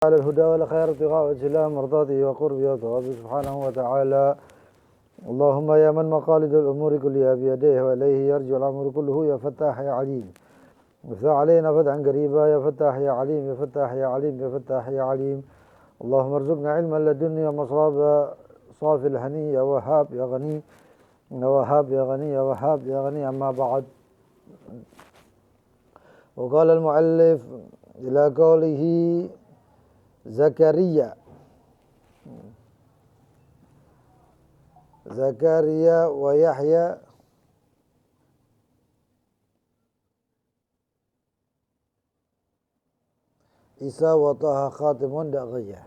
على الهدى والخير ابتغاء وجه الله مرضاته وقربه وثوابه سبحانه وتعالى. اللهم يا من مقاليد الأمور كلها بيديه وإليه يرجع الأمر كله يا فتاح يا عليم وافتح علينا فتحا قريبا يا فتاح يا عليم يا فتاح يا عليم يا فتاح يا عليم. اللهم ارزقنا علما لدنيا ومصابا صافي الهني يا وهاب يا غني يا وهاب يا غني يا وهاب يا غني. أما بعد، وقال المؤلف إلى قوله زكريا ويحيى Isa wa taha khatimun da'ghiyah.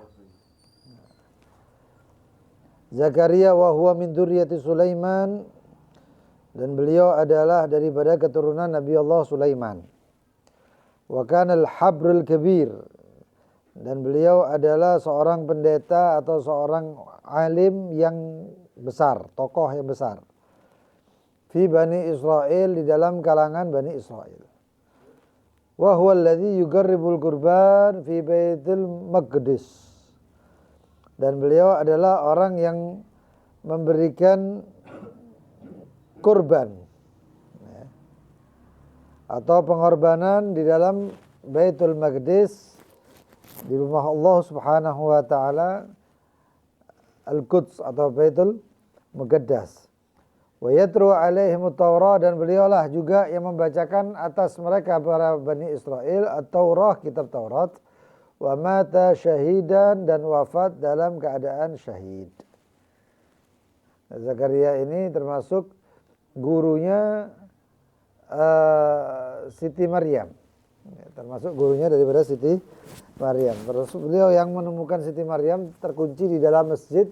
Zakaria wa huwa min dzurriyyati Sulaiman, dan beliau adalah daripada keturunan Nabi Allah Sulaiman. Wa kana al-habrul kabir, dan beliau adalah seorang pendeta atau seorang alim yang besar, tokoh yang besar. Fi Bani Israel, di dalam kalangan Bani Israel. Wa huwa alladhi yuqarribul qurban fi Baitul Maqdis, dan beliau adalah orang yang memberikan kurban atau pengorbanan di dalam Baitul Maqdis, di rumah Allah Subhanahu wa taala, Al-Quds atau Baitul Muqaddas. Wa yatru alaihim at-Taurah, dan beliaulah juga yang membacakan atas mereka para Bani Israel at-Taurah, kitab Taurat. Wa mata syahidan, dan wafat dalam keadaan syahid. Zakaria ini termasuk gurunya Siti Maryam, termasuk gurunya daripada Siti Maryam. Terus beliau yang menemukan Siti Maryam terkunci di dalam masjid,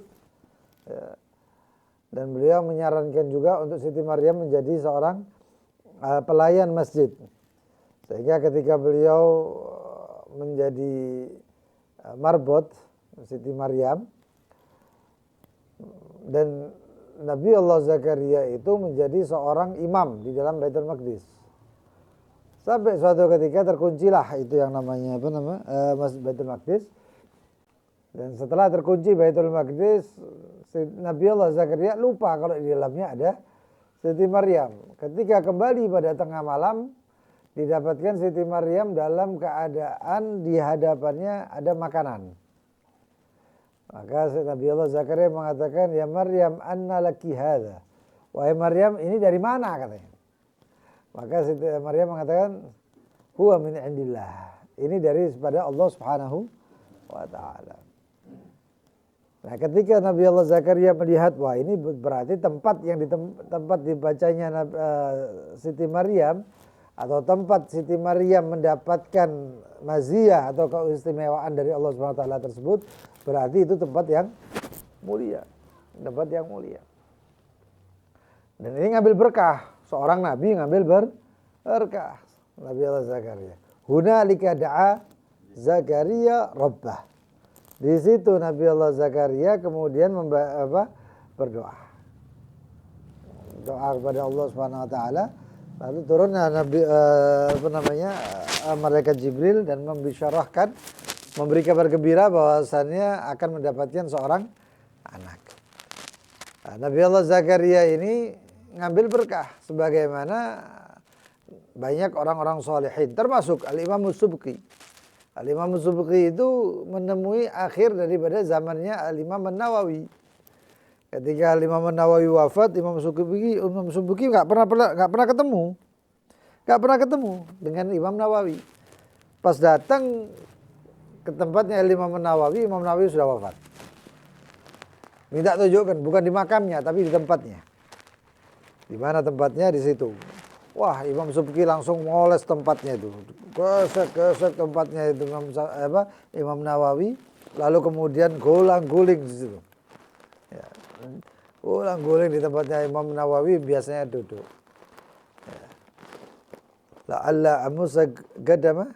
dan beliau menyarankan juga untuk Siti Maryam menjadi seorang pelayan masjid. Sehingga ketika beliau menjadi marbot Siti Maryam, dan Nabi Allah Zakaria itu menjadi seorang imam di dalam Baitul Maqdis. Sampai suatu ketika terkuncilah itu yang namanya Masjid Baitul Maqdis. Dan setelah terkunci Baitul Maqdis, Nabi Allah Zakaria lupa kalau di dalamnya ada Siti Maryam. Ketika kembali pada tengah malam, didapatkan Siti Maryam dalam keadaan di hadapannya ada makanan. Maka Nabi Allah Zakaria mengatakan, "Ya Maryam, anna laki hadza?" Wahai Maryam, ini dari mana, katanya. Maka Siti Maryam mengatakan, "Huwa min indillah." Ini dari pada Allah Subhanahu wa taala. Nah, ketika Nabi Allah Zakaria melihat, wah ini berarti tempat yang tempat dibacanya Siti Maryam, atau tempat Siti Maryam mendapatkan maziyah atau keistimewaan dari Allah Subhanahu wa taala tersebut, berarti itu tempat yang mulia, tempat yang mulia. Dan ini ngambil berkah, seorang nabi ngambil berkah. Nabi Allah Zakaria. Hunalika da'a Zakaria rabbah. Di situ Nabi Allah Zakaria kemudian berdoa. Doa kepada Allah Subhanahu wa taala. Lalu turunnya malaikat Jibril dan membisyarahkan, memberi kabar gembira bahwasannya akan mendapatkan seorang anak. Nah, Nabi Allah Zakaria ini ngambil berkah sebagaimana banyak orang-orang salihin, termasuk Al-Imam Subki. Al-Imam Subki itu menemui akhir daripada zamannya Al-Imam Nawawi. Ketika Imam Nawawi wafat, Imam Subki nggak pernah ketemu dengan Imam Nawawi. Pas datang ke tempatnya Imam Nawawi sudah wafat. Minta tunjukkan, bukan di makamnya tapi di tempatnya. Di mana tempatnya? Di situ. Wah, Imam Subki langsung moles tempatnya itu, gesek tempatnya itu Imam Nawawi, lalu kemudian guling di situ. Ya. Guling di tempatnya Imam Nawawi, biasanya duduk. La'alla amusa gadama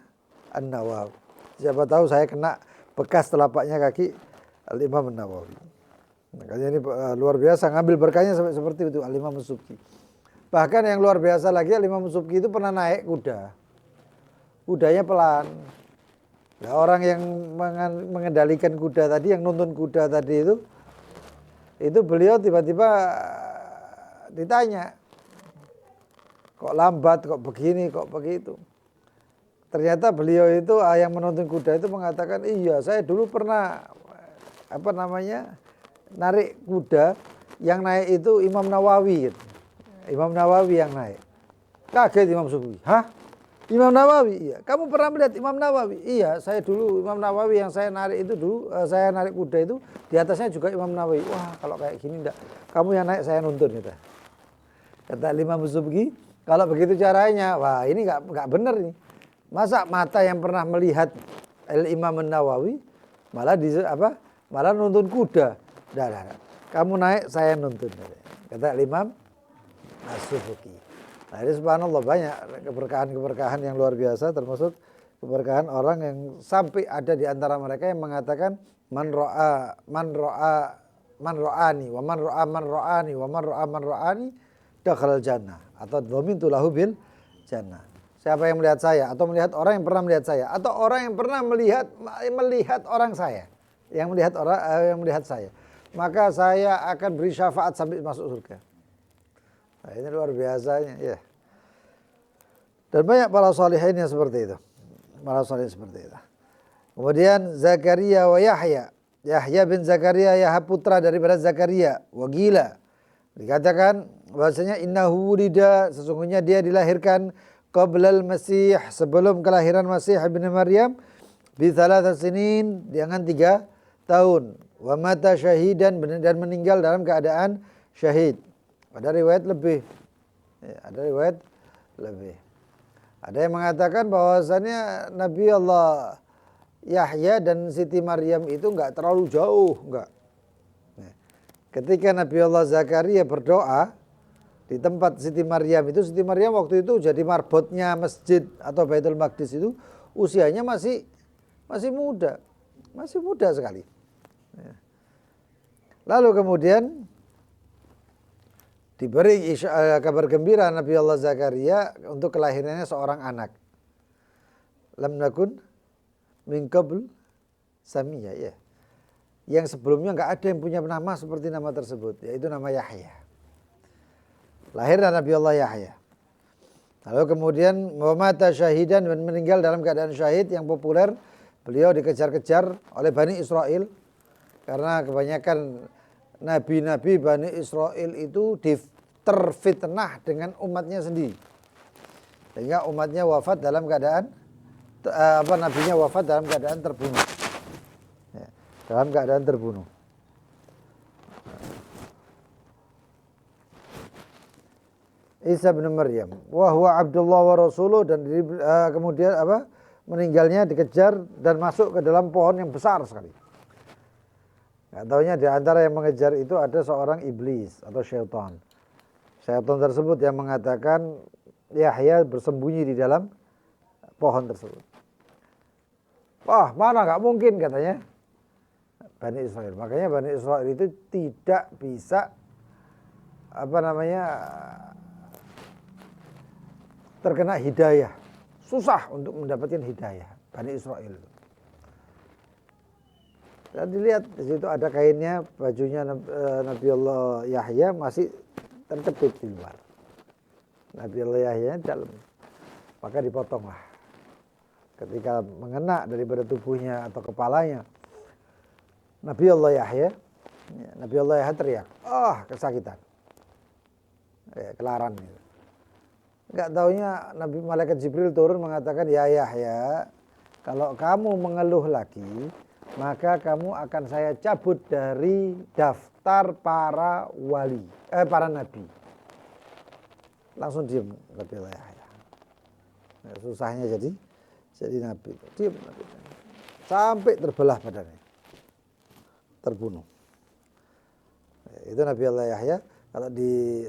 an-Nawawi. Siapa tahu saya kena bekas telapaknya kaki Al-Imam Nawawi. Makanya ini luar biasa, ngambil berkahnya sampai seperti itu Al-Imam Subki. Bahkan yang luar biasa lagi, Al-Imam Subki itu pernah naik kuda. Kudanya pelan. Nah, orang yang mengendalikan kuda tadi, yang nuntun kuda tadi itu beliau tiba-tiba ditanya, kok lambat, kok begini, kok begitu. Ternyata beliau itu yang menuntun kuda itu mengatakan, iya saya dulu pernah narik kuda, yang naik itu Imam Nawawi gitu. Imam Nawawi yang naik. Kaget Imam Subuki. Hah? Imam Nawawi? Iya. Kamu pernah melihat Imam Nawawi? Iya, saya dulu Imam Nawawi yang saya narik itu dulu, saya narik kuda itu di atasnya juga Imam Nawawi. Wah, kalau kayak gini enggak. Kamu yang naik, saya nuntun gitu. Kata Imam Subuki, kalau begitu caranya, wah ini enggak benar ini. Masa mata yang pernah melihat Imam Nawawi malah nuntun kuda. Dah. Kamu naik, saya nuntun. Kata Imam As-Subuki. Nah, ini subhanallah banyak keberkahan-keberkahan yang luar biasa, termasuk keberkahan orang yang sampai ada di antara mereka yang mengatakan man ra'ani wa man ra'ani dakhalal jannah, atau dhamintu lahu bil jannah. Siapa yang melihat saya, atau melihat orang yang pernah melihat saya, atau orang yang pernah melihat orang saya, yang melihat saya, maka saya akan beri syafaat sampai masuk surga. Nah, ini luar biasanya, ya. Dan banyak para salihin yang seperti itu. Kemudian Zakaria wa Yahya. Yahya bin Zakaria, Yahya putra daripada Zakaria. Wa gila. Dikatakan bahwasanya innahu wulida, sesungguhnya dia dilahirkan qablal Masih, sebelum kelahiran Masih ibn Maryam, bi 3 sinin, dengan 3 tahun. Wa mata syahidan, dan meninggal dalam keadaan syahid. Ada riwayat lebih. Ada yang mengatakan bahwasannya Nabi Allah Yahya dan Siti Maryam itu enggak terlalu jauh, enggak. Ketika Nabi Allah Zakaria berdoa di tempat Siti Maryam itu, Siti Maryam waktu itu jadi marbotnya masjid atau Baitul Maqdis itu usianya masih muda sekali. Lalu kemudian diberi kabar gembira Nabi Allah Zakaria untuk kelahirannya seorang anak. Lam nakun min qabl samiyya, ya. Yang sebelumnya enggak ada yang punya nama seperti nama tersebut, yaitu nama Yahya. Lahirlah Nabi Allah Yahya. Lalu kemudian mata syahidan, dan meninggal dalam keadaan syahid. Yang populer, beliau dikejar-kejar oleh Bani Israel, karena kebanyakan nabi-nabi Bani Israel itu terfitnah dengan umatnya sendiri, sehingga umatnya wafat dalam keadaan nabinya wafat dalam keadaan terbunuh, Isa bin Maryam wa huwa Abdullah wa Rasuluh, dan kemudian meninggalnya dikejar dan masuk ke dalam pohon yang besar sekali. Nggak taunya di antara yang mengejar itu ada seorang iblis atau syaitan. Syaitan tersebut yang mengatakan Yahya bersembunyi di dalam pohon tersebut. Wah, mana, nggak mungkin katanya Bani Israel. Makanya Bani Israel itu tidak bisa terkena hidayah. Susah untuk mendapatkan hidayah Bani Israel itu. Dan dilihat di situ ada kainnya, bajunya Nabi Allah Yahya masih terkepit di luar. Nabi Allah Yahya dalam. Maka dipotonglah. Ketika mengena daripada tubuhnya atau kepalanya, Nabi Allah Yahya teriak, kesakitan, kelaran. Enggak taunya Nabi Malaikat Jibril turun mengatakan, ya Yahya, kalau kamu mengeluh lagi, maka kamu akan saya cabut dari daftar para wali, para nabi. Langsung diam Nabi Allah Yahya. Susahnya jadi nabi. Diam Nabi. Sampai terbelah badannya. Terbunuh. Itu Nabi Allah Yahya. Kalau di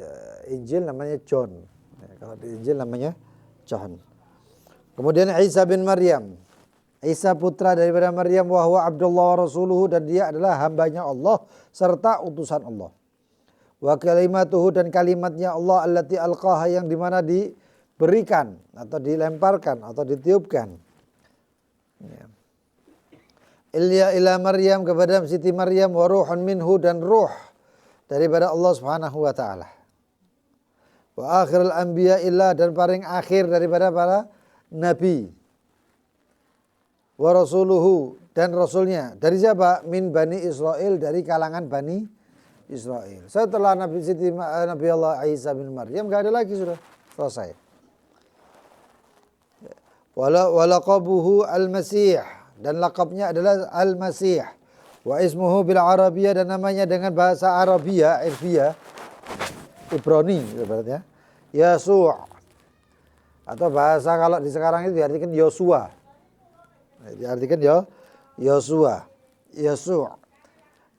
Injil namanya John. Kalau di Injil namanya John. Kemudian Isa bin Maryam. Isa putra daripada Maryam, wa huwa Abdullah wa Rasuluhu, dan dia adalah hambanya Allah serta utusan Allah. Wa kalimatuhu, dan kalimatnya Allah allati alqaha, yang dimana diberikan atau dilemparkan atau ditiupkan. Ya. ila Maryam, kepada Siti Maryam, wa ruhun minhu, dan ruh daripada Allah Subhanahu wa taala. Wa akhirul anbiya illa, dan paling akhir daripada para nabi. Wa rasuluhu, dan rasulnya dari siapa? Min Bani Israel, dari kalangan Bani Israel. Setelah Nabi Allah Isa bin Maryam enggak ada lagi, sudah selesai. Walaqabuhu al-Masih, dan laqabnya adalah al-Masih. Wa ismuhu bil Arabiyah, dan namanya dengan bahasa Arabia, Ibrani ibaratnya, Yasu', atau bahasa kalau di sekarang itu diartikan Yosua. Diartikan Yosua, Yasu',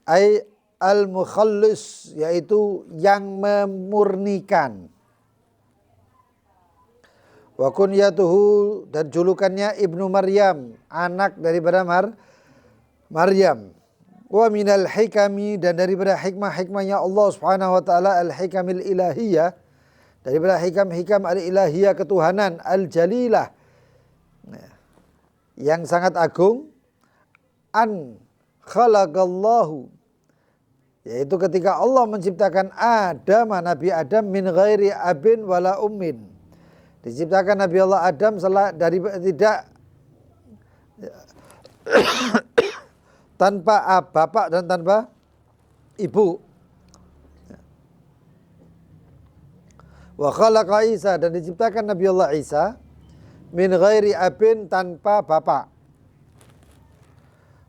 ai al-mukhallis, yaitu yang memurnikan. Wa kunyatuhu, dan julukannya Ibnu Maryam, anak daripada Maryam. Wa minal hikami, dan daripada hikmah-hikmahnya Allah Subhanahu wa taala, al-hikamil ilahiyah, daripada hikam-hikam al-ilahiyah, ketuhanan, al-jalilah, yang sangat agung, an khalaqallahu, yaitu ketika Allah menciptakan Adam, Nabi Adam, min ghairi abin wala ummin, diciptakan Nabi Allah Adam dari tidak tanpa bapak dan tanpa ibu. Wa khalaqa Isa, dan diciptakan Nabi Allah Isa min ghairi abin, tanpa bapak.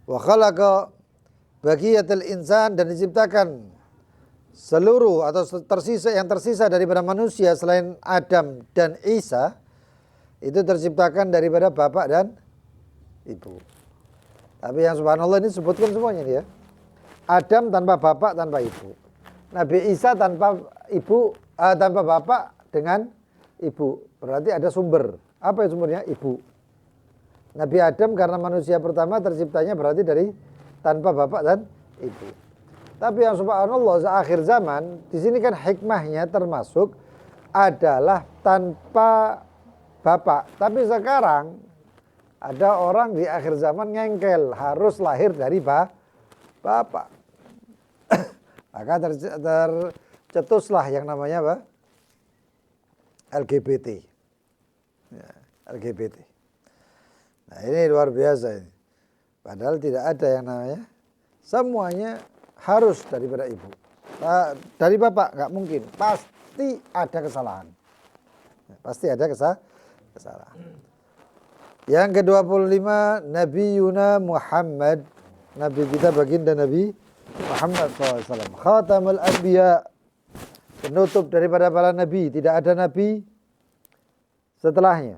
Wa khalaqa baqiyatul insan, dan diciptakan seluruh atau yang tersisa daripada manusia selain Adam dan Isa, itu terciptakan daripada bapak dan ibu. Tapi yang subhanallah ini sebutkan semuanya dia. Adam tanpa bapak, tanpa ibu. Nabi Isa tanpa ibu, tanpa bapak dengan ibu. Berarti ada sumber. Apa yang sumbernya? Ibu. Nabi Adam karena manusia pertama terciptanya berarti dari tanpa bapak dan ibu. Tapi yang subhanallah akhir zaman, di sini kan hikmahnya termasuk adalah tanpa bapak. Tapi sekarang ada orang di akhir zaman ngengkel, harus lahir dari bapak. Maka tercetuslah yang namanya apa? LGBT. Ya, LGBT. Nah ini luar biasa ini. Padahal tidak ada yang namanya, semuanya harus daripada ibu. Dari bapak nggak mungkin, pasti ada kesalahan. Pasti ada kesalahan. Yang ke-25, Nabi Yuna Muhammad, Nabi kita baginda Nabi Muhammad SAW. Khatamul Anbiya, penutup daripada para nabi, tidak ada nabi setelahnya.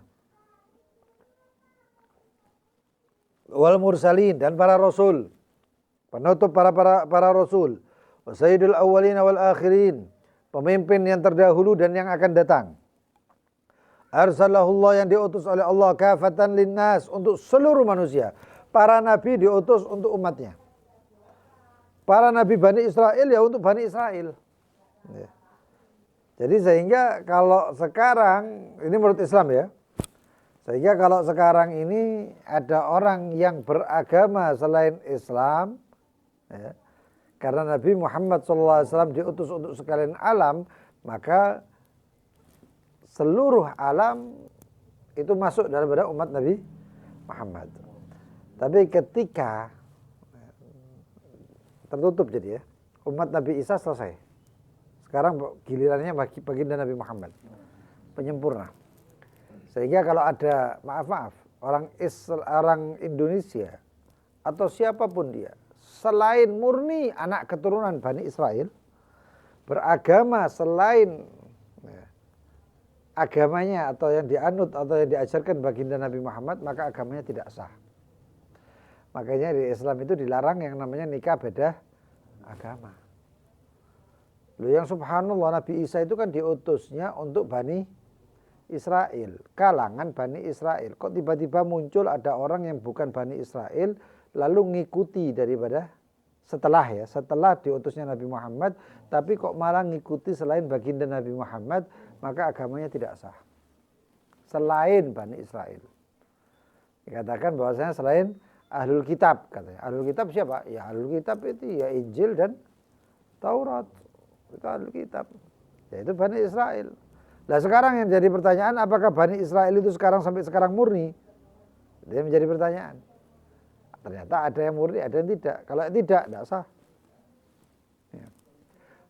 Wal mursalin, dan para rasul, penutup para rasul. Wa sayyidul awwalin wal akhirin, pemimpin yang terdahulu dan yang akan datang. Arsalahullah, yang diutus oleh Allah, kafatan linnas, untuk seluruh manusia. Para nabi diutus untuk umatnya. Para nabi Bani Israel ya untuk Bani Israel. Ya. Jadi sehingga kalau sekarang, ini menurut Islam ya, sehingga kalau sekarang ini ada orang yang beragama selain Islam, ya, karena Nabi Muhammad SAW diutus untuk sekalian alam, maka seluruh alam itu masuk daripada umat Nabi Muhammad. Tapi ketika tertutup jadi ya, umat Nabi Isa selesai. Sekarang gilirannya baginda Nabi Muhammad, penyempurna. Sehingga kalau ada maaf orang Indonesia atau siapapun dia, selain murni anak keturunan Bani Israel, beragama selain agamanya atau yang dianut atau yang diajarkan baginda Nabi Muhammad, maka agamanya tidak sah. Makanya di Islam itu dilarang yang namanya nikah beda agama. Loh, yang subhanallah Nabi Isa itu kan diutusnya untuk Bani Israel, kalangan Bani Israel. Kok tiba-tiba muncul ada orang yang bukan Bani Israel lalu ngikuti daripada setelah diutusnya Nabi Muhammad, tapi kok malah ngikuti selain baginda Nabi Muhammad, maka agamanya tidak sah. Selain Bani Israel. Dikatakan bahwasanya selain ahlul kitab katanya. Ahlul kitab siapa? Ya ahlul kitab itu ya Injil dan Taurat. Itu ahlul kitab. Yaitu Bani Israel. Nah sekarang yang jadi pertanyaan, apakah Bani Israel itu sekarang sampai sekarang murni? Dia menjadi pertanyaan. Ternyata ada yang murni, ada yang tidak. Kalau tidak sah. Ya.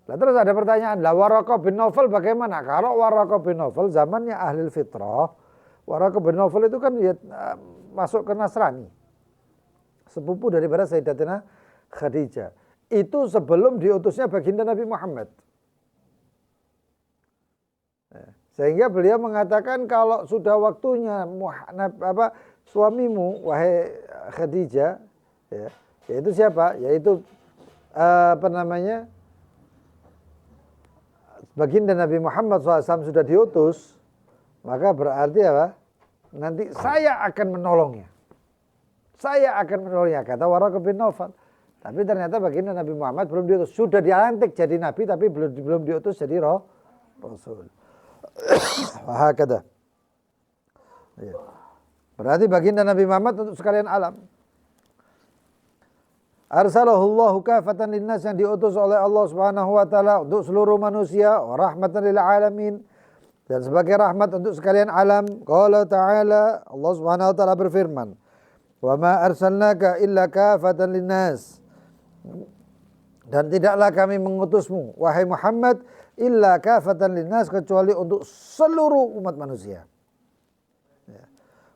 Nah, terus ada pertanyaan, lah Waraqah bin Nawfal bagaimana? Kalau Waraqah bin Nawfal zamannya ahli fitrah, Waraqah bin Nawfal itu kan ya, masuk ke Nasrani. Sepupu daripada Sayyidatina Khadijah. Itu sebelum diutusnya baginda Nabi Muhammad. Sehingga beliau mengatakan kalau sudah waktunya suamimu wahai Khadijah, ya, yaitu siapa? Yaitu baginda Nabi Muhammad SAW sudah diutus, maka berarti apa? Nanti saya akan menolongnya. Saya akan menolongnya, kata Waraqah bin Nawfal. Tapi ternyata baginda Nabi Muhammad belum diutus. Sudah dilantik jadi nabi tapi belum diutus jadi rasul. Wahakada. Berarti baginda Nabi Muhammad untuk sekalian alam. Arsalahullahu kafatan linnas, yang diutus oleh Allah Subhanahu wa taala untuk seluruh manusia, wa rahmatan lil alamin, dan sebagai rahmat untuk sekalian alam. Qala ta'ala, Allah Subhanahu wa taala berfirman, "Wa ma arsalnaka illa kafatan linnas." Dan tidaklah kami mengutusmu wahai Muhammad illa kafatan linnas, kecuali untuk seluruh umat manusia.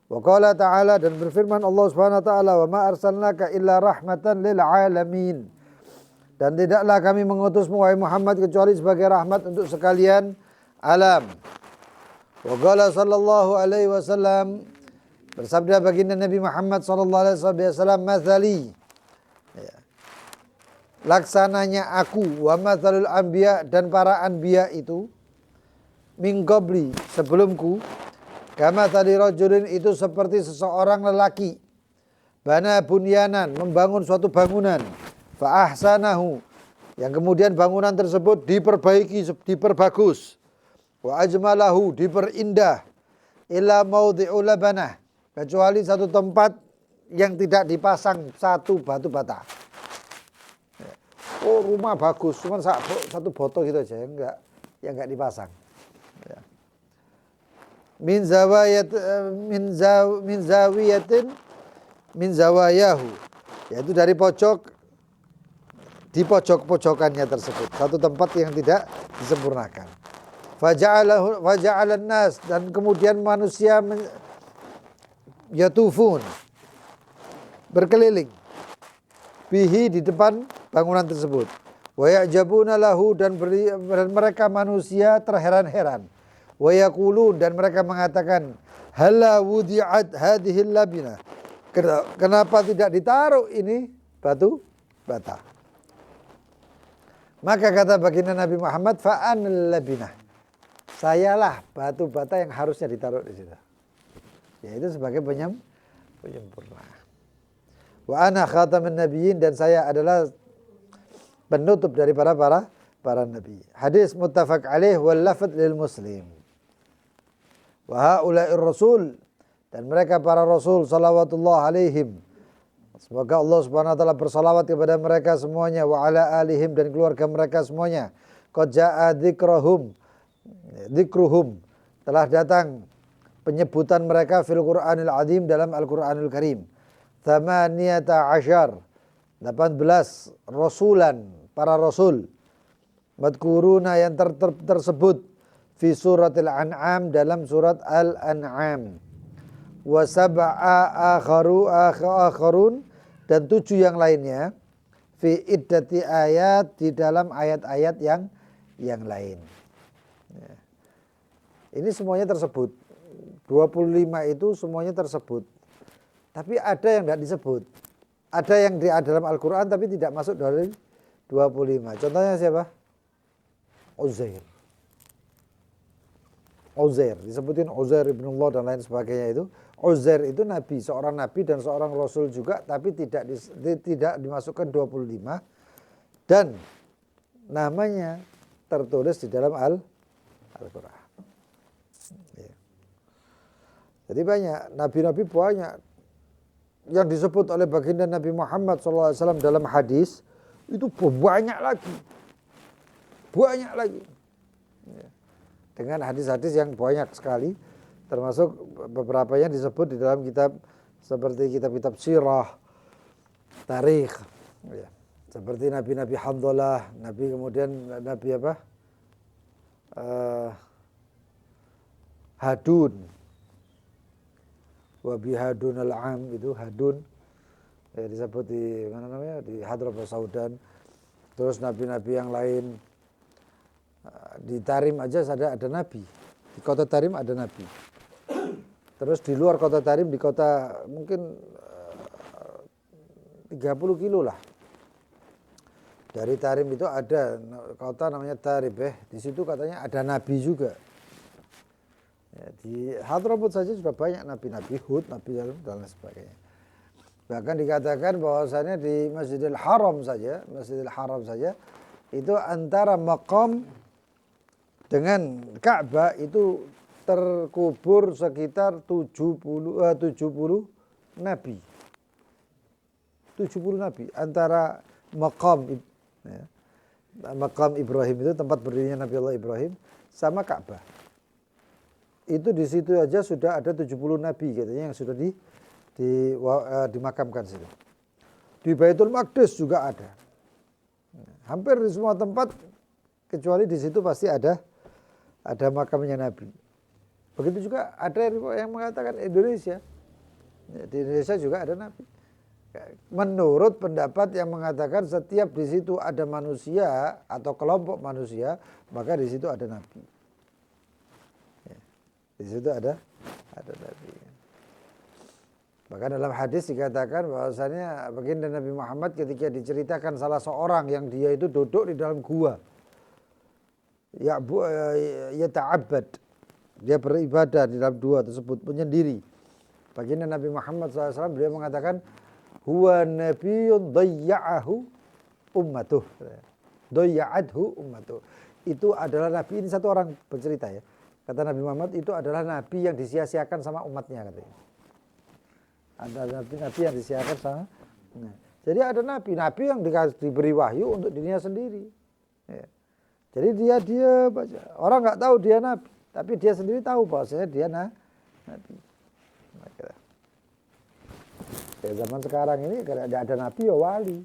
Wa qala ta'ala, dan berfirman Allah Subhanahu wa taala, "Wa ma arsalnaka illa rahmatan lil alamin." Dan tidaklah kami mengutusmu wahai Muhammad kecuali sebagai rahmat untuk sekalian alam. Wa qala sallallahu alaihi wasallam, bersabda baginda Nabi Muhammad sallallahu alaihi wasallam, "Mathali," laksananya aku, wa mathalul anbiya, dan para anbiya itu, min qabli, sebelumku, kama tadi rajulin, itu seperti seseorang lelaki, bana bunyanan, membangun suatu bangunan, fa ahsanahu, yang kemudian bangunan tersebut diperbaiki, diperbagus, wa ajmalahu, diperindah, illa maudhi'u labanah, kecuali satu tempat yang tidak dipasang satu batu bata. Oh, rumah bagus, cuma satu botol gitu aja, yang enggak dipasang. Ya. Min zawayahu, yaitu dari pojok, di pojok-pojokannya tersebut, satu tempat yang tidak disempurnakan. Faja'alan nas, dan kemudian manusia yatufun, berkeliling, bihi, di depan bangunan tersebut. Wa ya'jabuna lahu, dan mereka manusia terheran-heran. Wa yaqulun, dan mereka mengatakan, hala wudi'at hadhil labina, kenapa tidak ditaruh ini batu bata? Maka kata baginda Nabi Muhammad, fa'anal labinah, sayalah batu bata yang harusnya ditaruh di situ, yaitu sebagai penyempurna. Wa ana khatamun nabiyyin, dan saya adalah penutup dari para nabi. Hadis muttafaq alaih wal lafadz lil Muslim. Wa haula'ir rasul, dan mereka para rasul salawatullah alaihim, semoga Allah Subhanahu wa taala bersalawat kepada mereka semuanya, wa ala alihim, dan keluarga mereka semuanya. Qad jaa dzikruhum, telah datang penyebutan mereka fil Qur'anil azim, dalam Al-Qur'anul Karim. 18 rasulan, para rasul, madkuruna, yang tersebut, fi suratil an'am, dalam surat al-an'am, wa sab'a akharun, dan 7 yang lainnya, fi iddati ayat, di dalam ayat-ayat yang lain. Ini semuanya tersebut, 25 itu semuanya tersebut. Tapi ada yang tidak disebut. Ada yang di dalam Al-Quran tapi tidak masuk dari 25. Contohnya siapa? Uzair. Disebutin Uzair ibnullah dan lain sebagainya itu. Uzair itu nabi, seorang nabi dan seorang rasul juga, tapi tidak dimasukkan 25. Dan namanya tertulis di dalam Al-Quran. Ya. Jadi banyak, nabi-nabi banyak. yang disebut oleh baginda Nabi Muhammad SAW dalam hadis itu banyak lagi. Banyak lagi. Dengan hadis-hadis yang banyak sekali, termasuk beberapa yang disebut di dalam kitab seperti kitab-kitab sirah, tarikh, ya. Seperti Nabi-Nabi Hanzalah, Nabi kemudian Nabi apa? Hadun, wabi hadun al-am itu hadun, ya, disebut di mana namanya di Hadramaut Saudan. Terus Nabi-Nabi yang lain. Di Tarim aja ada nabi. Di kota Tarim ada nabi. Terus di luar kota Tarim, di kota mungkin 30 kilo lah. Dari Tarim itu ada kota namanya Tarib. Di situ katanya ada nabi juga. Ya, di Hadramaut saja sudah banyak nabi-nabi, Hud, Nabi Salim dan lain sebagainya. Bahkan dikatakan bahwasanya di Masjidil Haram saja itu antara maqam dengan Ka'bah itu terkubur sekitar 70 nabi. 70 nabi antara maqam Ibrahim itu tempat berdirinya Nabi Allah Ibrahim sama Ka'bah. Itu di situ aja sudah ada 70 nabi katanya yang sudah dimakamkan situ. Di Baitul Maqdis juga ada. Hampir di semua tempat kecuali di situ pasti ada makamnya Nabi. Begitu juga ada yang mengatakan Indonesia. Di Indonesia juga ada Nabi. Menurut pendapat yang mengatakan setiap di situ ada manusia atau kelompok manusia, maka di situ ada Nabi. Di situ ada Nabi. Bahkan dalam hadis dikatakan bahwasanya baginda Nabi Muhammad ketika diceritakan salah seorang yang dia itu duduk di dalam gua. Ya ta'abbad, dia beribadah di dalam dua tersebut menyendiri. Baginda Nabi Muhammad SAW beliau mengatakan huwa nabiyyun dayya'ahu ummatuh, dayya'athu ummatuh. Itu adalah nabi, ini satu orang bercerita ya. Kata Nabi Muhammad itu adalah nabi yang disia-siakan sama umatnya katanya. Ada nabi yang disia-siakan sama. Nah, jadi ada nabi yang diberi wahyu untuk dirinya sendiri. Ya. Jadi dia baca. Orang nggak tahu dia nabi, tapi dia sendiri tahu bahwasanya dia nabi. Ya, zaman sekarang ini kalau ada nabi ya wali.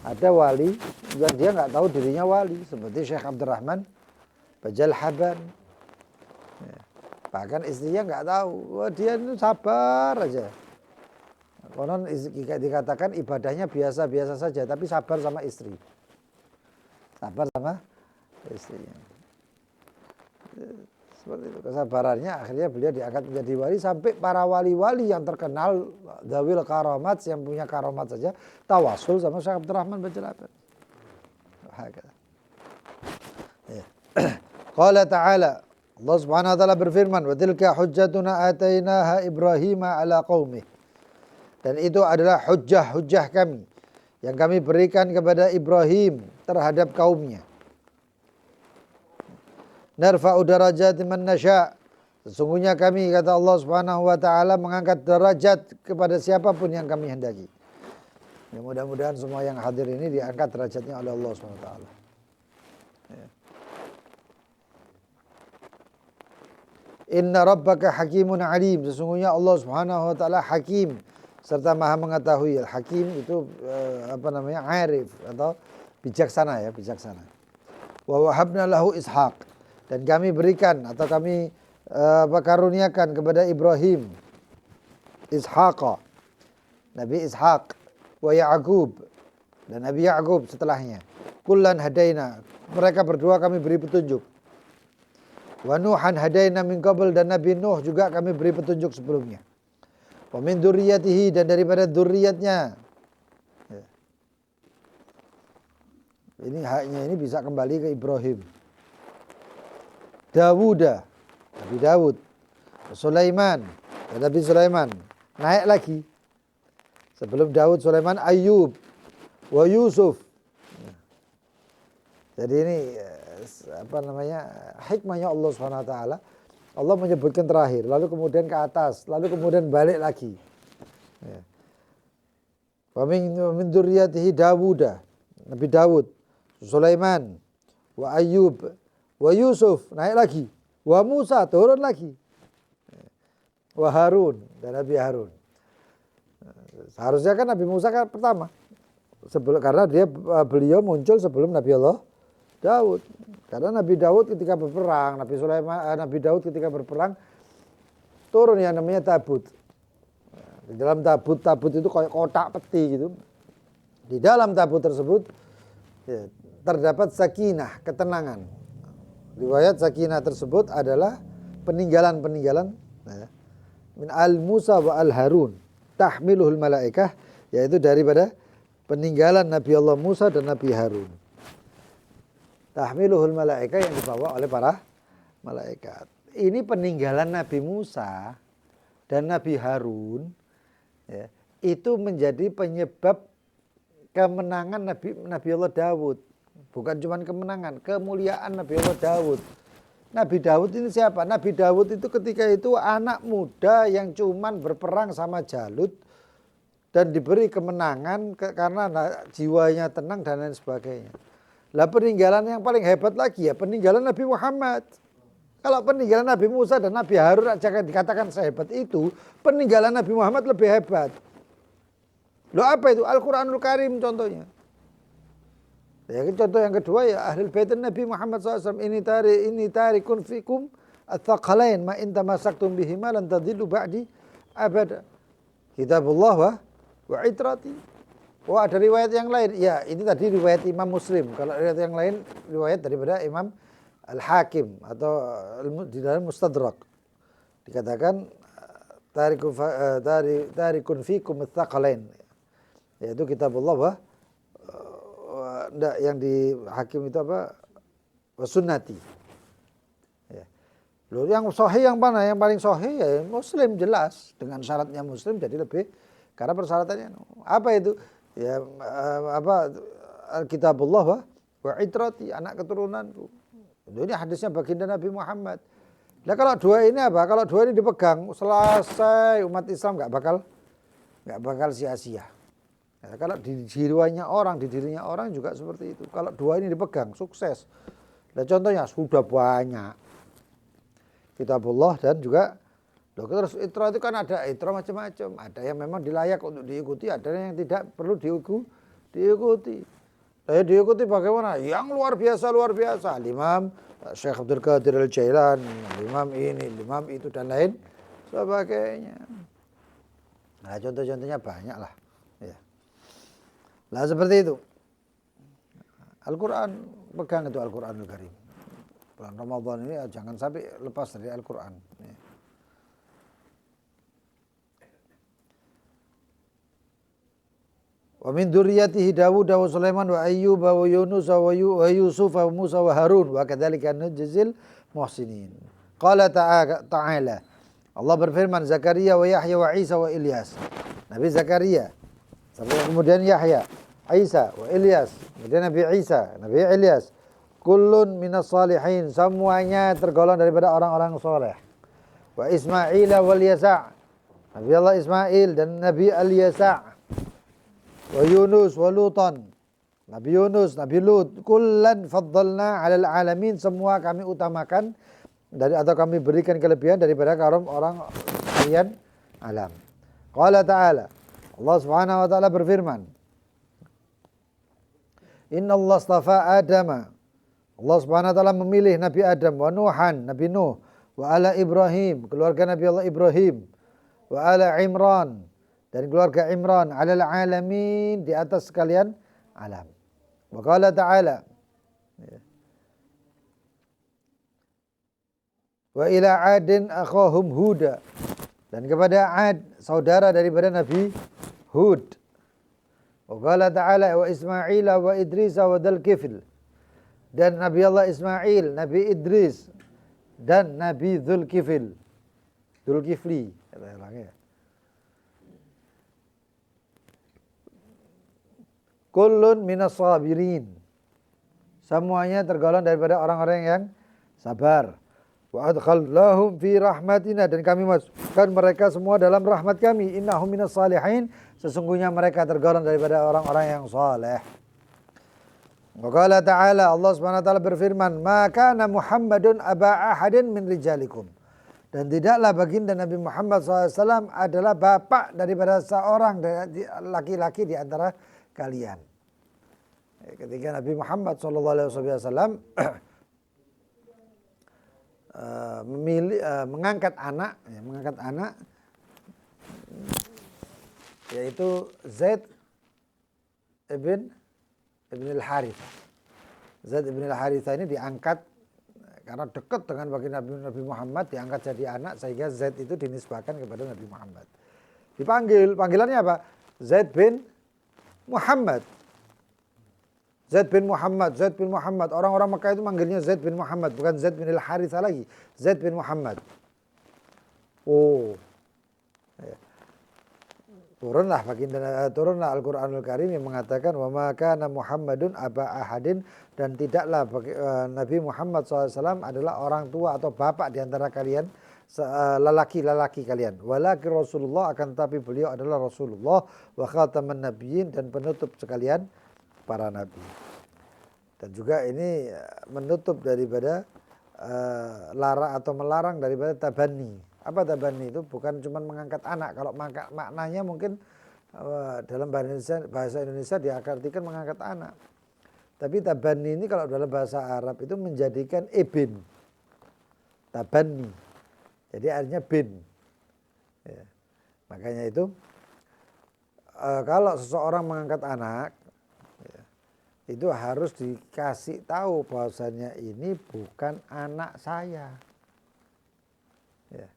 Ada wali yang dia nggak tahu dirinya wali, seperti Syekh Abdurrahman Bajalhaban. Ya. Bahkan istrinya nggak tahu, wah dia itu sabar aja. Konon dikatakan ibadahnya biasa-biasa saja, tapi sabar sama istri. Sabar sama istrinya. Seperti itu. Kesabarannya akhirnya beliau diangkat menjadi wali sampai para wali-wali yang terkenal Dawil Karomat yang punya karomat saja tawasul sama Syekh Abdurrahman Bajalhaban. Ya. Qala ta'ala, Allah Subhanahu wa taala berfirman, "Wa tilka hujjatuna atainaha Ibrahima ala qaumih." Dan itu adalah hujjah kami yang kami berikan kepada Ibrahim terhadap kaumnya. Narfa'u darajati man nasya'. Sesungguhnya kami, kata Allah Subhanahu wa taala, mengangkat derajat kepada siapapun yang kami hendaki. Ya, mudah-mudahan semua yang hadir ini diangkat derajatnya oleh Allah Subhanahu wa taala. Ya. Inna rabbaka hakimun alim. Sesungguhnya Allah Subhanahu wa taala hakim serta maha mengetahui. Hakim itu arif atau bijaksana ya, bijaksana. Wa wahabna lahu Ishaq. Dan kami berikan atau kami karuniakan kepada Ibrahim Ishaq, Nabi Ishaq, wa Ya'qub, dan Nabi Ya'qub setelahnya. Kullan hadaina, mereka berdua kami beri petunjuk. Wa Nuhan hadaina min qabl, dan Nabi Nuh juga kami beri petunjuk sebelumnya. Wa min dzurriyyatihi, dan daripada dzurriyyatnya. Ini haknya ini bisa kembali ke Ibrahim. Dawuda, Nabi Dawud, Sulaiman, dan Nabi Sulaiman. Naik lagi. Sebelum Dawud, Sulaiman, Ayub, wa Yusuf. Jadi ini hikmahnya Allah Subhanahu wa taala. Allah menyebutkan terakhir, lalu kemudian ke atas, lalu kemudian balik lagi. Ya. Wa min dzurriyyatihi Dawuda, Nabi Dawud, Sulaiman, wa Ayyub, wa Yusuf, naik lagi, wa Musa, turun lagi, wa Harun, dan Nabi Harun. Seharusnya kan Nabi Musa kan pertama, karena beliau muncul sebelum Nabi Allah Daud. Karena Nabi Daud ketika berperang, Nabi Daud ketika berperang turun yang namanya tabut. Di dalam tabut itu kayak kotak peti gitu. Di dalam tabut tersebut ya, terdapat sakinah, ketenangan. Riwayat sakinah tersebut adalah peninggalan-peninggalan ya, min al-Musa wa al-Harun tahmiluhul malaikah, yaitu daripada peninggalan Nabi Allah Musa dan Nabi Harun. Tahmiluhul malaikah yang dibawa oleh para malaikat. Ini peninggalan Nabi Musa dan Nabi Harun ya, itu menjadi penyebab kemenangan Nabi Allah Daud. Bukan cuma kemenangan, kemuliaan Nabi Allah Daud. Nabi Daud ini siapa? Nabi Daud itu ketika itu anak muda yang cuman berperang sama Jalut dan diberi kemenangan karena jiwanya tenang dan lain sebagainya. Lah peninggalan yang paling hebat lagi ya peninggalan Nabi Muhammad. Kalau peninggalan Nabi Musa dan Nabi Harun aja dikatakan sehebat itu, peninggalan Nabi Muhammad lebih hebat. Loh apa itu? Al-Quranul Karim contohnya. Ya, contoh yang kedua ya Ahlul Bait Nabi Muhammad SAW ini tarikun fikum ats-tsaqalain ma in tamassaktum bihima lan tadillu ba'di abada. Kitabullah wa itrati. Oh ada riwayat yang lain. Ya ini tadi riwayat Imam Muslim. Kalau riwayat yang lain riwayat daripada Imam Al-Hakim atau di dalam Mustadrak. Dikatakan tarikun fikum ats-tsaqalain. Yaitu kitabullah yang di Hakim itu apa? Sunnati. Ya. Loh yang sahih yang mana? Yang paling sahih ya Muslim jelas dengan syaratnya Muslim jadi lebih karena persyaratannya apa itu? Ya Kitabullah wa itrati anak keturunanku. Ini hadisnya baginda Nabi Muhammad. Nah kalau dua ini apa? Kalau dua ini dipegang selesai umat Islam nggak bakal sia-sia. Ya, kalau di jiwanya orang, di dirinya orang juga seperti itu. Kalau dua ini dipegang, sukses. Nah, contohnya sudah banyak. Kitabullah dan juga terus itra itu kan ada itra macam-macam. Ada yang memang dilayak untuk diikuti, ada yang tidak perlu diikuti. Saya diikuti bagaimana? Yang luar biasa. Imam Syekh Abdul Qadir Al-Jailan, imam ini, imam itu dan lain sebagainya. Nah, contoh-contohnya banyak lah. Ya. Nah seperti itu. Al-Quran, pegang itu Al-Quranul Karim. Bulan Ramadan ini jangan sampai lepas dari Al-Quran. Ya. Wa min dzurriyyatihi Dawud wa Sulaiman wa Ayyub wa Yunus wa Yusuf wa Musa wa Harun wa kadzalika najzil muhsinin. Qala ta'ala. Allah berfirman Zakaria wa Yahya wa Isa wa Ilyas. Nabi Zakaria sampai kemudian Yahya, Isa wa Ilyas, kemudian Nabi Isa, Nabi Ilyas. Kullun minas salihin, semuanya tergolong daripada orang-orang soleh. Wa Ismail wal Yasa', Nabi Allah Ismail dan Nabi Al-Yasa'. Wa Yunus wa Lutan, Nabi Yunus, Nabi Lut. Kullan faddalna 'alal alamin, semua kami utamakan atau kami berikan kelebihan daripada kaum orang kalian alam. Qala ta'ala, Allah Subhanahu wa taala berfirman, Inna Allah astafa Adama. Allah Subhanahu wa taala memilih Nabi Adam, wa Nuhan, Nabi Nuh, wa ala Ibrahim, keluarga Nabi Allah Ibrahim, wa ala Imran, dan keluarga Imran, alal alamin, di atas sekalian alam. Wa qala ta'ala, wa ila Adin akhahum Huda, dan kepada Ad, saudara daripada Nabi Hud. Wa qala ta'ala wa Ismail wa Idris wa Dzulkifl, dan Nabi Allah Ismail, Nabi Idris dan Nabi Dzulkifl. Dzulkifli kata orangnya. Kullun minas sabirin, semuanya tergolong daripada orang-orang yang sabar. Wa adkhalnahum fi rahmatina, dan kami masukkan mereka semua dalam rahmat kami. Innahum minas salihin, sesungguhnya mereka tergolong daripada orang-orang yang saleh. Wa qala ta'ala, Allah Subhanahu wa taala berfirman, "Ma kana Muhammadun aba ahadin min rijalikum." Dan tidaklah baginda Nabi Muhammad SAW adalah bapak daripada seorang laki-laki di antara kalian. Ketika Nabi Muhammad SAW mengangkat anak, yaitu Zaid ibn al-Harithah. Zaid ibn al-Harithah ini diangkat karena dekat dengan baginda Nabi Muhammad, diangkat jadi anak, sehingga Zaid itu dinisbahkan kepada Nabi Muhammad. Dipanggil, panggilannya apa? Zaid bin Muhammad. Zaid bin Muhammad, Zaid bin Muhammad. Orang-orang Mekah itu manggilnya Zaid bin Muhammad, bukan Zaid bin al-Harithah lagi. Zaid bin Muhammad. Oh. Turunlah Al-Qur'anul Karim yang mengatakan wa ma kana Muhammadun aba ahadin, dan tidaklah Nabi Muhammad SAW adalah orang tua atau bapak di antara kalian, lelaki kalian. Walakin Rasulullah, akan tetapi beliau adalah Rasulullah, wa khataman nabiyyin, dan penutup sekalian para nabi. Dan juga ini menutup daripada melarang daripada tabanni. Apa tabanni itu? Bukan cuma mengangkat anak. Kalau maknanya mungkin dalam bahasa Indonesia diartikan mengangkat anak. Tapi tabanni ini kalau dalam bahasa Arab itu menjadikan ibn. Tabanni. Jadi artinya bin. Ya. Makanya itu kalau seseorang mengangkat anak, ya, itu harus dikasih tahu bahwasannya ini bukan anak saya. Ya.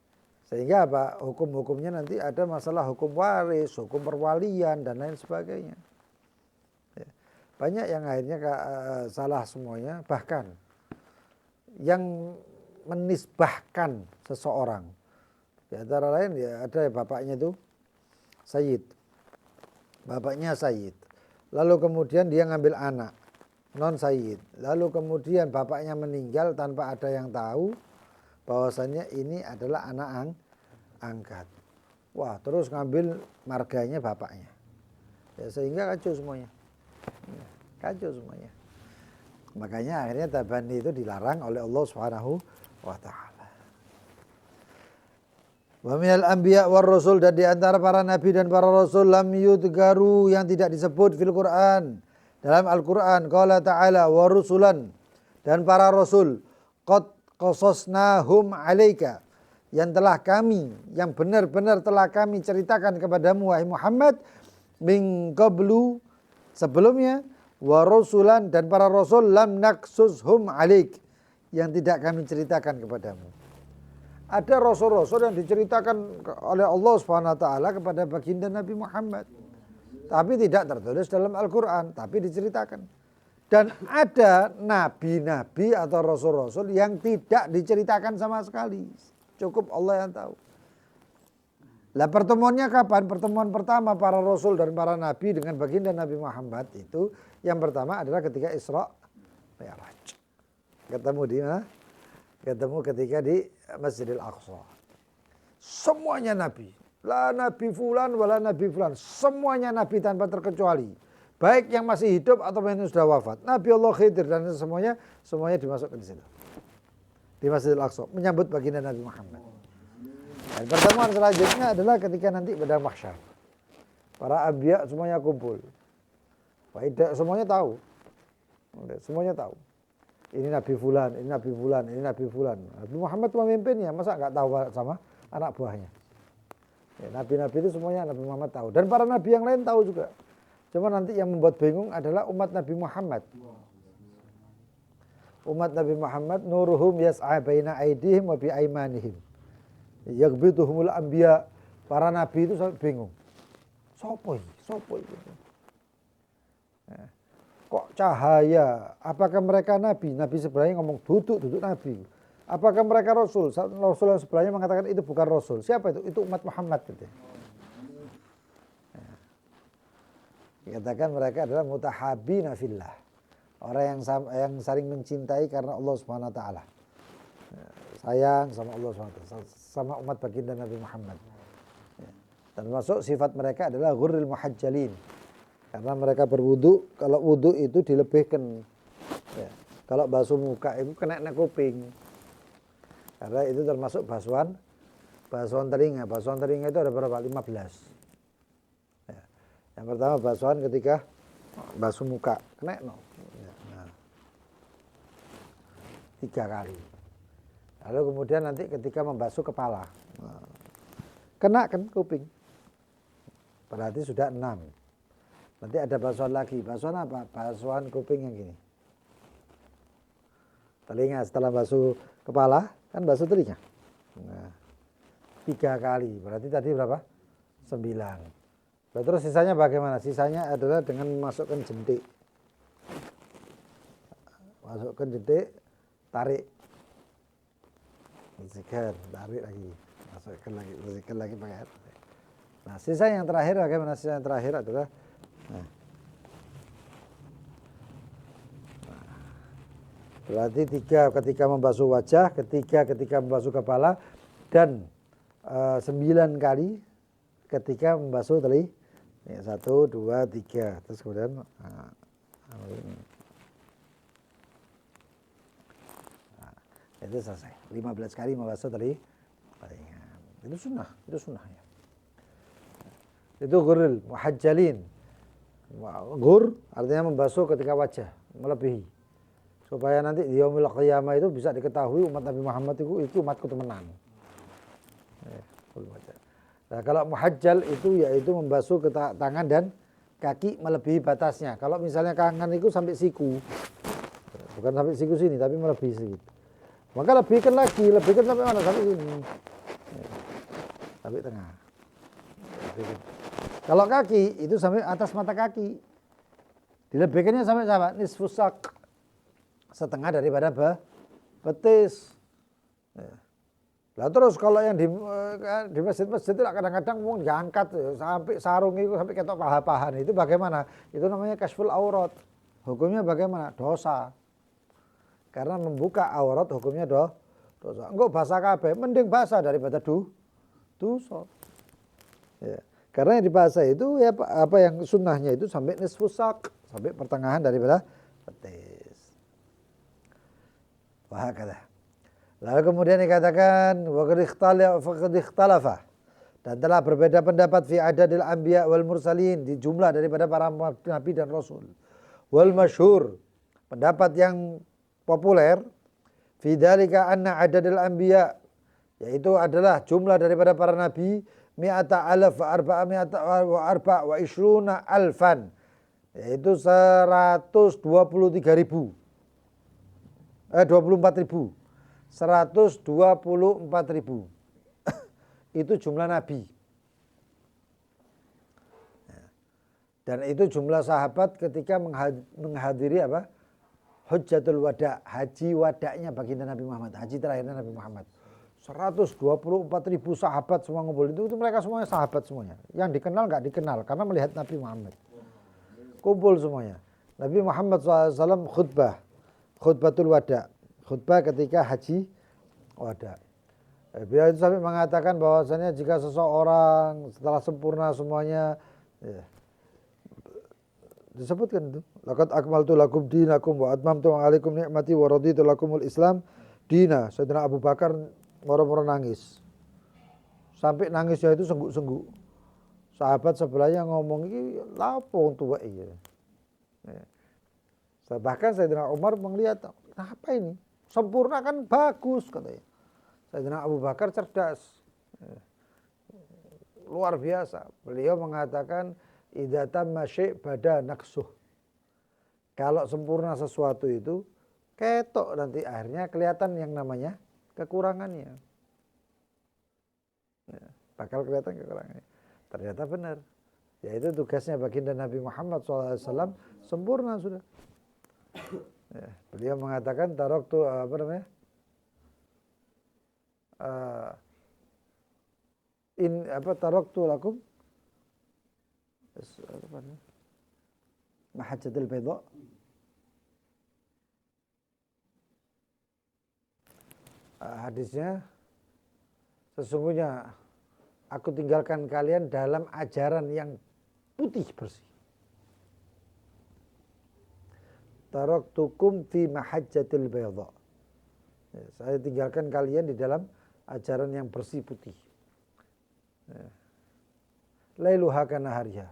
Sehingga apa? Hukum-hukumnya nanti ada masalah hukum waris, hukum perwalian, dan lain sebagainya. Ya. Banyak yang akhirnya salah semuanya, bahkan yang menisbahkan seseorang. Di antara lain ya ada bapaknya itu Sayyid. Bapaknya Sayyid. Lalu kemudian dia ngambil anak, non Sayyid. Lalu kemudian bapaknya meninggal tanpa ada yang tahu bahwasannya ini adalah anak angkat. Wah, terus ngambil marganya bapaknya. Ya, sehingga kacau semuanya. Ya, kacau semuanya. Makanya akhirnya tabanni itu dilarang oleh Allah Subhanahu wa taala. Wa minal anbiya war rasul, dan di antara para nabi dan para rasul lam yudgaru, yang tidak disebut fil Quran, dalam Al-Quran. Qala ta'ala wa rusulan, dan para rasul qad qasasnahum alaika, yang telah kami, yang benar-benar telah kami ceritakan kepadamu wahai Muhammad, min qablu, sebelumnya, wa rasulan, dan para rasul lam naqsushum alaik, yang tidak kami ceritakan kepadamu. Ada rasul-rasul yang diceritakan oleh Allah Subhanahu wa taala kepada baginda Nabi Muhammad, tapi tidak tertulis dalam Al-Qur'an, tapi diceritakan. Dan ada nabi-nabi atau rasul-rasul yang tidak diceritakan sama sekali. Cukup Allah yang tahu. Lah pertemuannya kapan? Pertemuan pertama para rasul dan para nabi dengan baginda Nabi Muhammad itu, yang pertama adalah ketika Isra Mi'raj. Ketemu di mana? Ketemu ketika di Masjidil Aqsa. Semuanya nabi. La nabi fulan wala nabi fulan. Semuanya nabi tanpa terkecuali. Baik yang masih hidup atau yang sudah wafat. Nabi Allah Khidir dan semuanya dimasukkan di situ. Di Masjidil Aqsa menyambut baginda Nabi Muhammad. Dan pertemuan selanjutnya adalah ketika nanti pada mahsyar. Para anbiya semuanya kumpul. Semuanya tahu. Semuanya tahu. Ini Nabi Fulan, ini Nabi Fulan, ini Nabi Fulan. Nabi Muhammad pemimpinnya, masa nggak tahu sama anak buahnya? Ya, nabi-nabi itu semuanya Nabi Muhammad tahu. Dan para nabi yang lain tahu juga. Cuma nanti yang membuat bingung adalah umat Nabi Muhammad. Umat Nabi Muhammad, nuruhum yas'a baina aidihim wa bi aimanihim. Yaghbituhumul anbiya. Para nabi itu bingung. Sopo ini? Ya. Kok cahaya? Apakah mereka nabi? Nabi sebelahnya ngomong duduk nabi. Apakah mereka rasul? Rasul yang sebelahnya mengatakan itu bukan rasul. Siapa itu? Itu umat Muhammad gitu. Dikatakan mereka adalah mutahabina fillah. Orang yang saling mencintai karena Allah Subhanahu wa taala. sayang sama Allah SWT, sama umat baginda Nabi Muhammad. Termasuk sifat mereka adalah ghurril muhajjalin. Karena mereka berwudu, kalau wudu itu dilebihkan. Ya. Kalau basuh muka itu kena kuping. Karena itu termasuk basuhan telinga. Basuhan telinga itu ada berapa? 15. Ya. Yang pertama basuhan ketika basuh muka, kena no. Ya. Nah. 3 kali. Lalu kemudian nanti ketika membasuh kepala, kena kan kuping. Berarti sudah 6. Nanti ada basuhan lagi. Basuhan apa? Basuhan kuping yang gini. Telinga setelah basuh kepala, kan basuh telinga. Nah, 3 kali. Berarti tadi berapa? 9. Lalu terus sisanya bagaimana? Sisanya adalah dengan memasukkan jentik. Masukkan jentik, tarik. Bersihkan, tarik lagi. Masukkan lagi pakai air. Nah, sisa yang terakhir bagaimana? Sisa yang terakhir adalah berarti 3 ketika membasuh wajah, ketika membasuh kepala, dan 9 kali ketika membasuh telinga. 1, 2, 3. Terus kemudian itu selesai. 15 kali membasuh telinga. Itu sunnah ya. Itu ghurril muhajjalin. Ghur artinya membasuh ketika wajah, melebihi. Supaya nanti di yaumil qiyamah itu bisa diketahui umat Nabi Muhammad itu umatku temenan. Nah, kalau muhajjal itu yaitu membasuh ke tangan dan kaki melebihi batasnya. Kalau misalnya tangan itu sampai siku. Bukan sampai siku sini tapi melebihi sedikit. Maka lebihkan sampai mana? Sampai sini. Sampai tengah. Lebihkan. Kalau kaki itu sampai atas mata kaki. Dilebihkannya sampai sama nisfus sak. Setengah daripada betis. Lah terus kalau yang di masjid-masjid itu kadang-kadang mau diangkat sampai sarung itu sampai ketok paha-pahan itu bagaimana? Itu namanya kasful aurat. Hukumnya bagaimana? Dosa. Karena membuka aurat hukumnya dosa. Enggak basah kabeh, mending basah daripada dosa. Ya. Karena yang dibasah itu ya apa yang sunnahnya itu sampai nisfus sak, sampai pertengahan daripada betis. Wah kata. Lalu kemudian dikatakan faqad ikhtalafa dan telah berbeda pendapat fi adadil anbiya wal mursalin di jumlah daripada para nabi dan rasul. Wal masyhur pendapat yang populer fi dzalika anna adadil anbiya yaitu adalah jumlah daripada para nabi mi'ata alaf wa arba wa ishruna alfan yaitu 123.000 24.000 124.000 itu jumlah nabi dan itu jumlah sahabat ketika menghadiri apa hujjatul wada, haji wadaknya baginda Nabi Muhammad, haji terakhirnya Nabi Muhammad. 124.000 sahabat semua ngumpul itu mereka semuanya sahabat semuanya. Yang dikenal nggak dikenal karena melihat Nabi Muhammad. Kumpul semuanya. Nabi Muhammad SAW khutbatul wada, khutbah ketika haji wada. Beliau itu sampai mengatakan bahwasanya jika seseorang setelah sempurna semuanya disebutkan itu laqad akmaltu lakum dinakum wa atmamtu 'alaikum ni'mati wa raditu lakumul Islam dina. Sayyidina Abu Bakar moro-moro nangis. Sampai nangisnya itu sengguk-sengguk. Sahabat sebelahnya ngomong iki lapo tuwek iki. Bahkan Sayyidina Umar melihat, apa ini? Sempurna kan bagus katanya. Sayyidina Abu Bakar cerdas. Luar biasa. Beliau mengatakan idza tamma syai' bada naqsuh. Kalau sempurna sesuatu itu ketok nanti akhirnya kelihatan yang namanya kekurangannya. Bakal kelihatan kekurangannya. Ternyata benar. Yaitu tugasnya baginda Nabi Muhammad SAW sempurna sudah. Beliau mengatakan taraktu apa namanya? Taraktu lakum mahajjatul bayda. hadisnya, sesungguhnya aku tinggalkan kalian dalam ajaran yang putih bersih. Taraktukum fi mahajjatil bayadha. Saya tinggalkan kalian di dalam ajaran yang bersih putih. Lailuha kana hariha.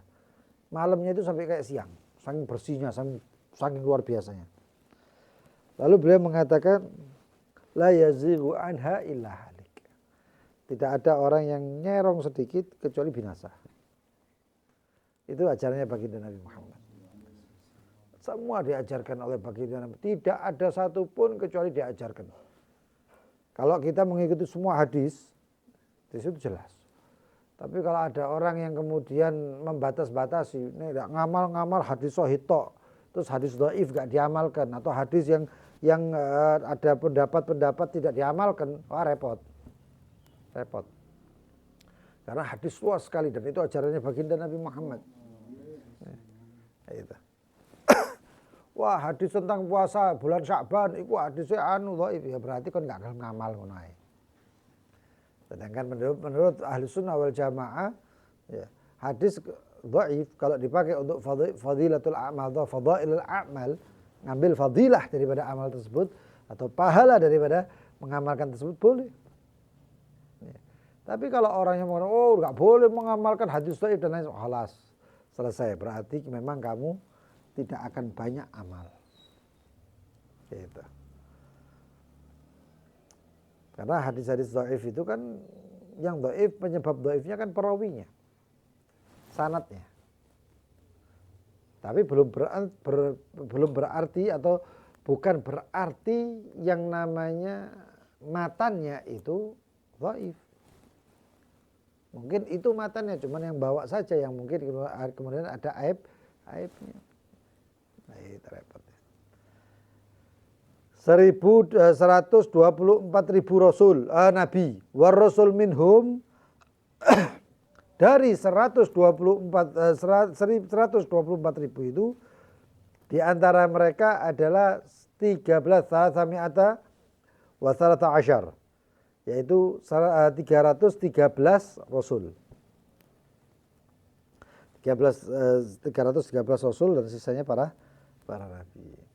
Malamnya itu sampai kayak siang, saking bersihnya, saking luar biasanya. Lalu beliau mengatakan, la yazighu anha illa halik. Tidak ada orang yang nyerong sedikit kecuali binasa. Itu ajarannya baginda Nabi Muhammad. Semua diajarkan oleh baginda Nabi. Tidak ada satupun kecuali diajarkan. Kalau kita mengikuti semua hadis, di situ jelas. Tapi kalau ada orang yang kemudian membatas-batasi, ini ngamal-ngamal hadis sahih tok, terus hadis dhaif gak diamalkan, atau hadis yang ada pendapat-pendapat tidak diamalkan, wah repot. Karena hadis luas sekali dan itu ajarannya baginda Nabi Muhammad. Itu. Wah, hadis tentang puasa bulan Sya'ban itu hadisnya dhaif, ya berarti kan gak ngamal ngono ae. Sedangkan menurut ahli sunnah wal jamaah, ya, hadis dhaif kalau dipakai untuk fadilatul a'mal atau fadailul a'mal, ngambil fadilah daripada amal tersebut atau pahala daripada mengamalkan tersebut boleh. Ya. Tapi kalau orang yang mengatakan, oh nggak boleh mengamalkan hadis dhaif dan lain, halas, selesai. Berarti memang kamu tidak akan banyak amal. Gitu. Karena hadis-hadis dhaif itu kan, yang dhaif, penyebab dhaifnya kan perawinya, sanadnya. Tapi belum berarti atau bukan berarti yang namanya matannya itu dhaif. Mungkin itu matannya, cuman yang bawa saja yang mungkin kemudian ada aibnya. Nah, itu repot. 124.000 rasul nabi, war rasul minhum dari 124.000 itu di antara mereka adalah 13 wa 13, yaitu 313 rasul. 313 rasul dan sisanya para nabi.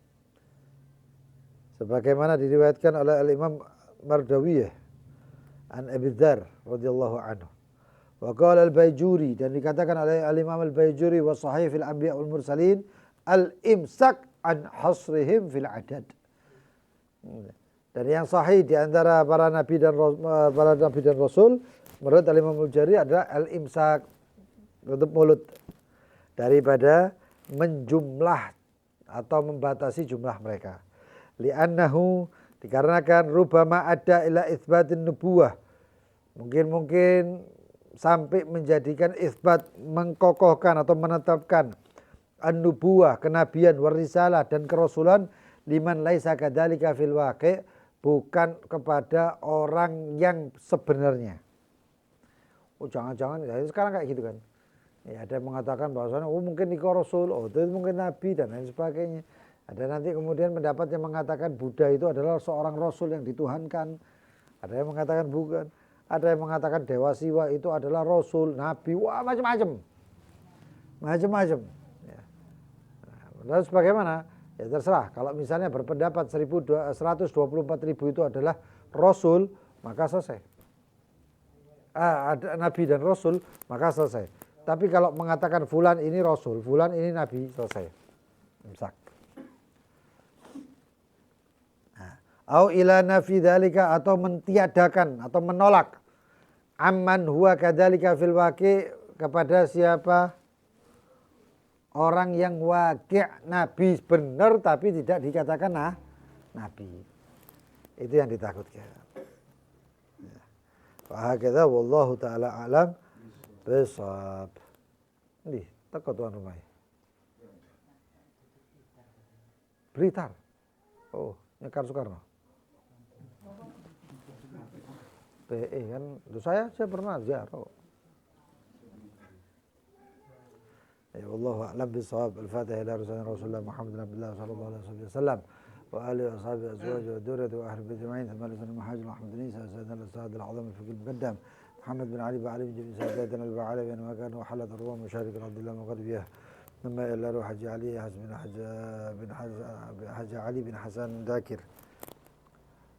Sebagaimana diriwayatkan oleh Al-Imam Mardawiyah an Abi Dzar radhiyallahu anhu. Wa qala Al-Baijuri, dan dikatakan oleh Al-Imam Al-Baijuri wa sahih fil anbiya wal mursalin al-imsak an hasrihim fil adad. Dan yang sahih di antara para nabi dan rasul menurut Al-Imam Al-Baijuri adalah al-imsak, tutup mulut daripada menjumlah atau membatasi jumlah mereka. Li'annahu, dikarenakan rubama ada ila itsbatin nubuwah, mungkin sampai menjadikan isbat, mengkokohkan atau menetapkan an-nubuwah, kenabian, warisalah dan kerasulan liman laisa kadzalika fil waqi', bukan kepada orang yang sebenarnya. Oh jangan-jangan ya, sekarang kayak gitu kan. Ya, ada yang mengatakan bahwasanya oh mungkin itu rasul, oh itu mungkin nabi dan lain sebagainya. Ada nanti kemudian pendapat yang mengatakan Buddha itu adalah seorang rasul yang dituhankan. Ada yang mengatakan bukan. Ada yang mengatakan Dewa Siwa itu adalah rasul, nabi, wah macam-macam. Ya. Lalu bagaimana? Ya terserah. Kalau misalnya berpendapat 124.000 itu adalah rasul, maka selesai. Ada nabi dan rasul, maka selesai. Tapi kalau mengatakan fulan ini rasul, fulan ini nabi, selesai. Imsak. Au ila nafi dzalika, atau mentiadakan atau menolak amman huwa kadzalika fil waqi', kepada siapa orang yang waqi' nabi benar tapi tidak dikatakan nabi. Itu yang ditakutkan. Fa hakadha wallahu taala alam bisawab. Nih, teko tuan rumah. Blitar. Oh, Nyekar Soekarno. PE kan, saya pernah ziarah. Ya wallahu a'lam bishawab. Al-Fatihah ila Rasulullah Muhammad sallallahu alaihi wasallam. وآله وأصحابه أزواجه وذريته وأهل بيت أجمعين ثم لسان المحاجر محمد بن عيسى سيدنا الأستاذ العظيم الفقيه المقدم محمد بن علي وعلي بن جميع ساداتنا البعالة بينما كانوا وحلت الروم مشارك رضي الله مغربيها ثم إلى روح حج علي حج علي بن حسن ذاكر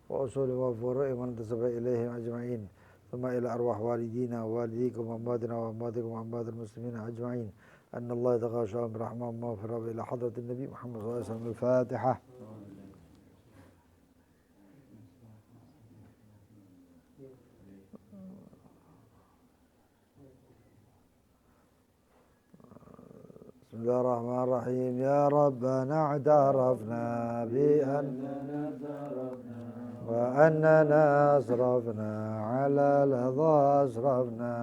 وأصول وفروع من انتسب إليهم أجمعين ثم إلى أرواح والدينا ووالديكم وأمواتنا وأمواتكم وأموات المسلمين أجمعين أن الله يتغاشاهم برحمة ومغفرة إلى حضرة النبي محمد صلى الله عليه وسلم. الفاتحة. بسم الله الرحمن الرحيم. يا ربنا اعترفنا وأننا أسرفنا على لظى أسرفنا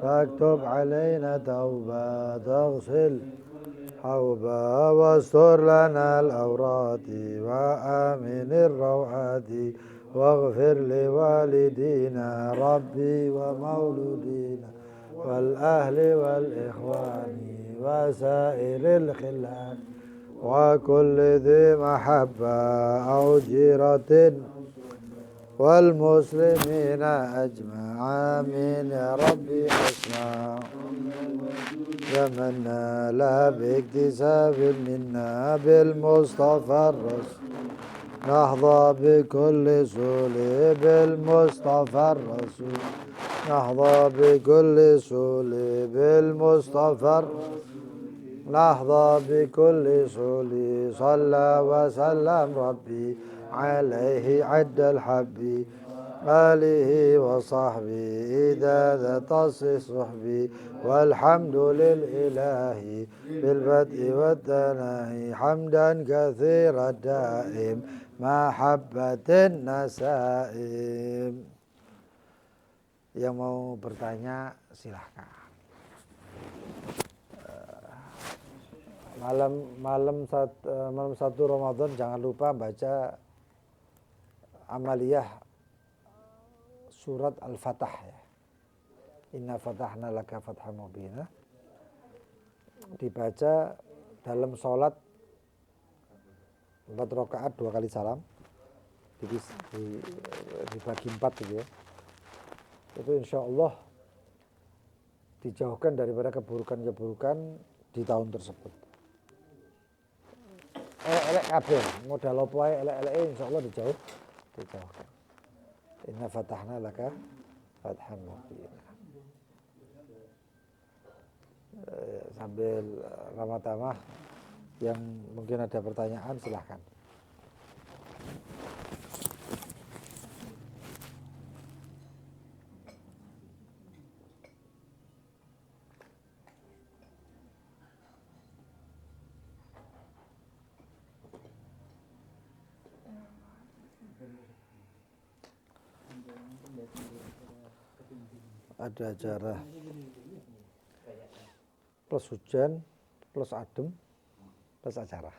فاكتب علينا توبة تغسل حوبا واستر لنا الأورات وآمن الروعات واغفر لوالدينا ربي ومولودينا والأهل والإخوان وسائر الخلان وكل ذي محبة أو جيرة والمسلمين أجمع آمين يا ربي أسمع يمنا لا باكتساب منا بالمصطفى الرسول نحظى بكل سول بالمصطفى الرسول نحظى بكل سول بالمصطفى نحظى بكل سول صلى وسلم ربي عليه عد الحب آله وصحبه إذا ذات صحبي والحمد للإله بالبدء والثناء حمدا كثيرا دائم محبة النسائم. Yang mau bertanya silahkan. Malam 1 Ramadan jangan lupa baca amaliyah surat Al-Fatah ya. Inna fatahna laka fathan mubina. Dibaca dalam sholat 4 rakaat 2 kali salam. Dibagi 4 gitu ya. Itu insya Allah dijauhkan daripada keburukan-keburukan di tahun tersebut. Elek kabeh, modal apa ae elek-eleke insyaallah dijauhkan. Inna fatahna laka fathan mubina. Sambil Ramadhan yang mungkin ada pertanyaan silahkan. Ada acara plus hujan plus adem plus acara.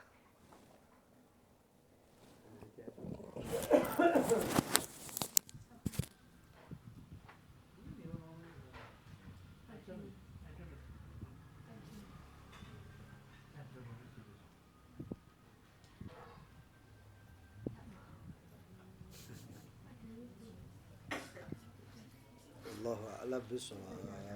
Allahu a'lam bishawab.